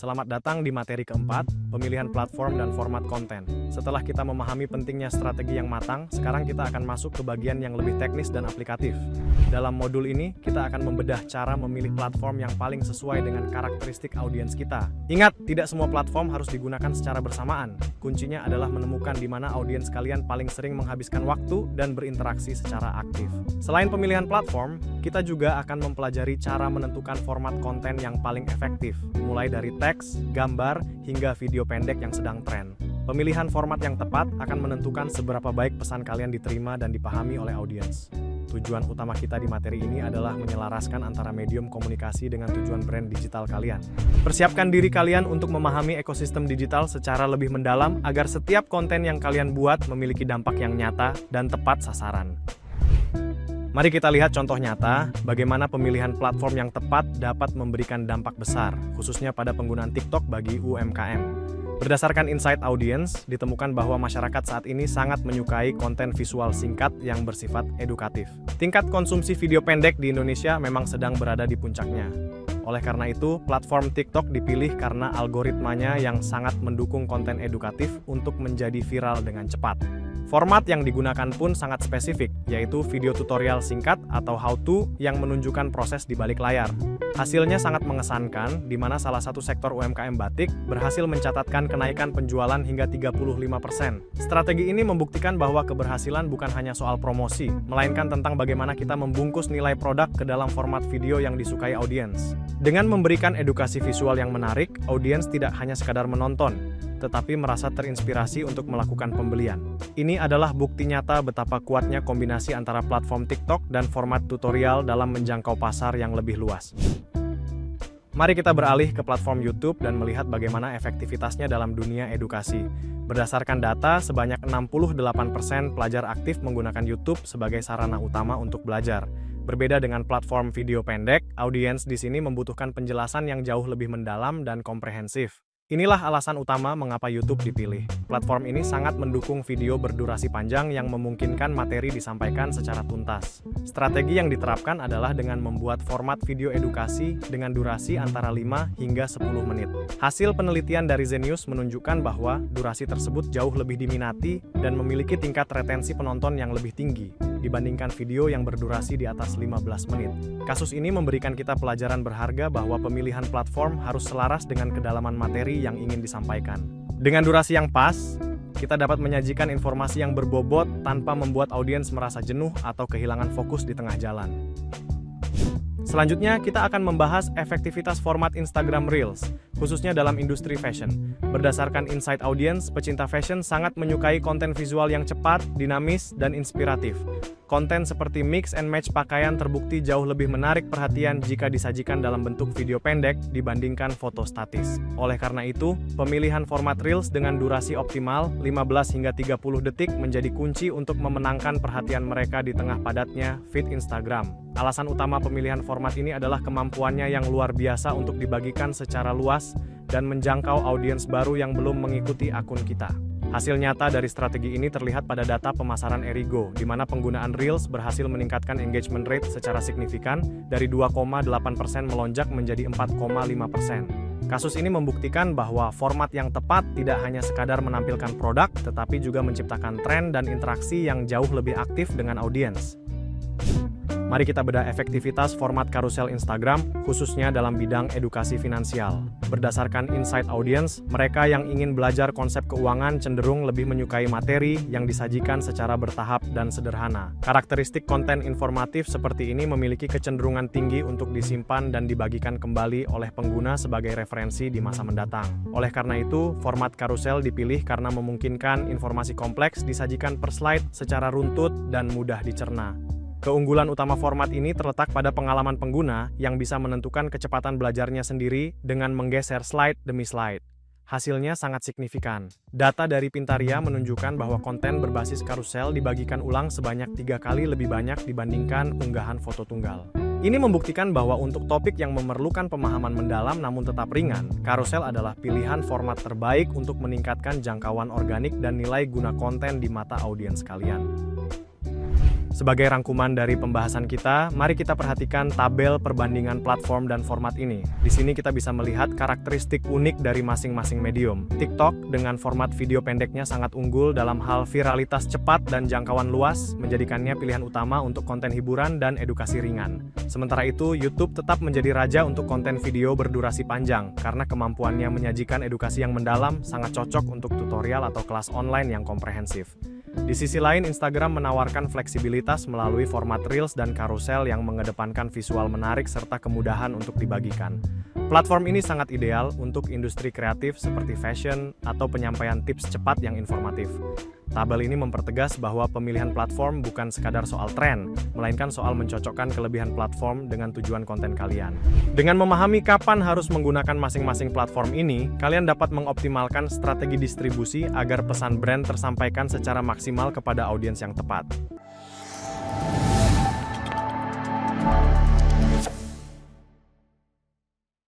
Selamat datang di materi keempat, pemilihan platform dan format konten. Setelah kita memahami pentingnya strategi yang matang, sekarang kita akan masuk ke bagian yang lebih teknis dan aplikatif. Dalam modul ini, kita akan membedah cara memilih platform yang paling sesuai dengan karakteristik audiens kita. Ingat, tidak semua platform harus digunakan secara bersamaan. Kuncinya adalah menemukan di mana audiens kalian paling sering menghabiskan waktu dan berinteraksi secara aktif. Selain pemilihan platform, kita juga akan mempelajari cara menentukan format konten yang paling efektif, mulai dari teks, gambar, hingga video pendek yang sedang tren. Pemilihan format yang tepat akan menentukan seberapa baik pesan kalian diterima dan dipahami oleh audiens. Tujuan utama kita di materi ini adalah menyelaraskan antara medium komunikasi dengan tujuan brand digital kalian. Persiapkan diri kalian untuk memahami ekosistem digital secara lebih mendalam agar setiap konten yang kalian buat memiliki dampak yang nyata dan tepat sasaran. Mari kita lihat contoh nyata bagaimana pemilihan platform yang tepat dapat memberikan dampak besar, khususnya pada penggunaan TikTok bagi UMKM. Berdasarkan insight audience, ditemukan bahwa masyarakat saat ini sangat menyukai konten visual singkat yang bersifat edukatif. Tingkat konsumsi video pendek di Indonesia memang sedang berada di puncaknya. Oleh karena itu, platform TikTok dipilih karena algoritmanya yang sangat mendukung konten edukatif untuk menjadi viral dengan cepat. Format yang digunakan pun sangat spesifik, yaitu video tutorial singkat atau how-to yang menunjukkan proses di balik layar. Hasilnya sangat mengesankan, di mana salah satu sektor UMKM batik berhasil mencatatkan kenaikan penjualan hingga 35%. Strategi ini membuktikan bahwa keberhasilan bukan hanya soal promosi, melainkan tentang bagaimana kita membungkus nilai produk ke dalam format video yang disukai audiens. Dengan memberikan edukasi visual yang menarik, audiens tidak hanya sekadar menonton, tetapi merasa terinspirasi untuk melakukan pembelian. Ini adalah bukti nyata betapa kuatnya kombinasi antara platform TikTok dan format tutorial dalam menjangkau pasar yang lebih luas. Mari kita beralih ke platform YouTube dan melihat bagaimana efektivitasnya dalam dunia edukasi. Berdasarkan data, sebanyak 68% pelajar aktif menggunakan YouTube sebagai sarana utama untuk belajar. Berbeda dengan platform video pendek, audiens di sini membutuhkan penjelasan yang jauh lebih mendalam dan komprehensif. Inilah alasan utama mengapa YouTube dipilih. Platform ini sangat mendukung video berdurasi panjang yang memungkinkan materi disampaikan secara tuntas. Strategi yang diterapkan adalah dengan membuat format video edukasi dengan durasi antara 5 hingga 10 menit. Hasil penelitian dari Zenius menunjukkan bahwa durasi tersebut jauh lebih diminati dan memiliki tingkat retensi penonton yang lebih tinggi dibandingkan video yang berdurasi di atas 15 menit. Kasus ini memberikan kita pelajaran berharga bahwa pemilihan platform harus selaras dengan kedalaman materi yang ingin disampaikan. Dengan durasi yang pas, kita dapat menyajikan informasi yang berbobot tanpa membuat audiens merasa jenuh atau kehilangan fokus di tengah jalan. Selanjutnya, kita akan membahas efektivitas format Instagram Reels, khususnya dalam industri fashion. Berdasarkan insight audiens, pecinta fashion sangat menyukai konten visual yang cepat, dinamis, dan inspiratif. Konten seperti mix and match pakaian terbukti jauh lebih menarik perhatian jika disajikan dalam bentuk video pendek dibandingkan foto statis. Oleh karena itu, pemilihan format Reels dengan durasi optimal 15 hingga 30 detik menjadi kunci untuk memenangkan perhatian mereka di tengah padatnya feed Instagram. Alasan utama pemilihan format ini adalah kemampuannya yang luar biasa untuk dibagikan secara luas dan menjangkau audiens baru yang belum mengikuti akun kita. Hasil nyata dari strategi ini terlihat pada data pemasaran Erigo, di mana penggunaan Reels berhasil meningkatkan engagement rate secara signifikan dari 2,8% melonjak menjadi 4,5%. Kasus ini membuktikan bahwa format yang tepat tidak hanya sekadar menampilkan produk, tetapi juga menciptakan tren dan interaksi yang jauh lebih aktif dengan audiens. Mari kita bedah efektivitas format karusel Instagram, khususnya dalam bidang edukasi finansial. Berdasarkan insight audience, mereka yang ingin belajar konsep keuangan cenderung lebih menyukai materi yang disajikan secara bertahap dan sederhana. Karakteristik konten informatif seperti ini memiliki kecenderungan tinggi untuk disimpan dan dibagikan kembali oleh pengguna sebagai referensi di masa mendatang. Oleh karena itu, format karusel dipilih karena memungkinkan informasi kompleks disajikan per slide secara runtut dan mudah dicerna. Keunggulan utama format ini terletak pada pengalaman pengguna yang bisa menentukan kecepatan belajarnya sendiri dengan menggeser slide demi slide. Hasilnya sangat signifikan. Data dari Pintaria menunjukkan bahwa konten berbasis karusel dibagikan ulang sebanyak 3 kali lebih banyak dibandingkan unggahan foto tunggal. Ini membuktikan bahwa untuk topik yang memerlukan pemahaman mendalam namun tetap ringan, karusel adalah pilihan format terbaik untuk meningkatkan jangkauan organik dan nilai guna konten di mata audiens kalian. Sebagai rangkuman dari pembahasan kita, mari kita perhatikan tabel perbandingan platform dan format ini. Di sini kita bisa melihat karakteristik unik dari masing-masing medium. TikTok dengan format video pendeknya sangat unggul dalam hal viralitas cepat dan jangkauan luas, menjadikannya pilihan utama untuk konten hiburan dan edukasi ringan. Sementara itu, YouTube tetap menjadi raja untuk konten video berdurasi panjang, karena kemampuannya menyajikan edukasi yang mendalam sangat cocok untuk tutorial atau kelas online yang komprehensif. Di sisi lain, Instagram menawarkan fleksibilitas melalui format Reels dan Carousel yang mengedepankan visual menarik serta kemudahan untuk dibagikan. Platform ini sangat ideal untuk industri kreatif seperti fashion atau penyampaian tips cepat yang informatif. Tabel ini mempertegas bahwa pemilihan platform bukan sekadar soal tren, melainkan soal mencocokkan kelebihan platform dengan tujuan konten kalian. Dengan memahami kapan harus menggunakan masing-masing platform ini, kalian dapat mengoptimalkan strategi distribusi agar pesan brand tersampaikan secara maksimal kepada audiens yang tepat.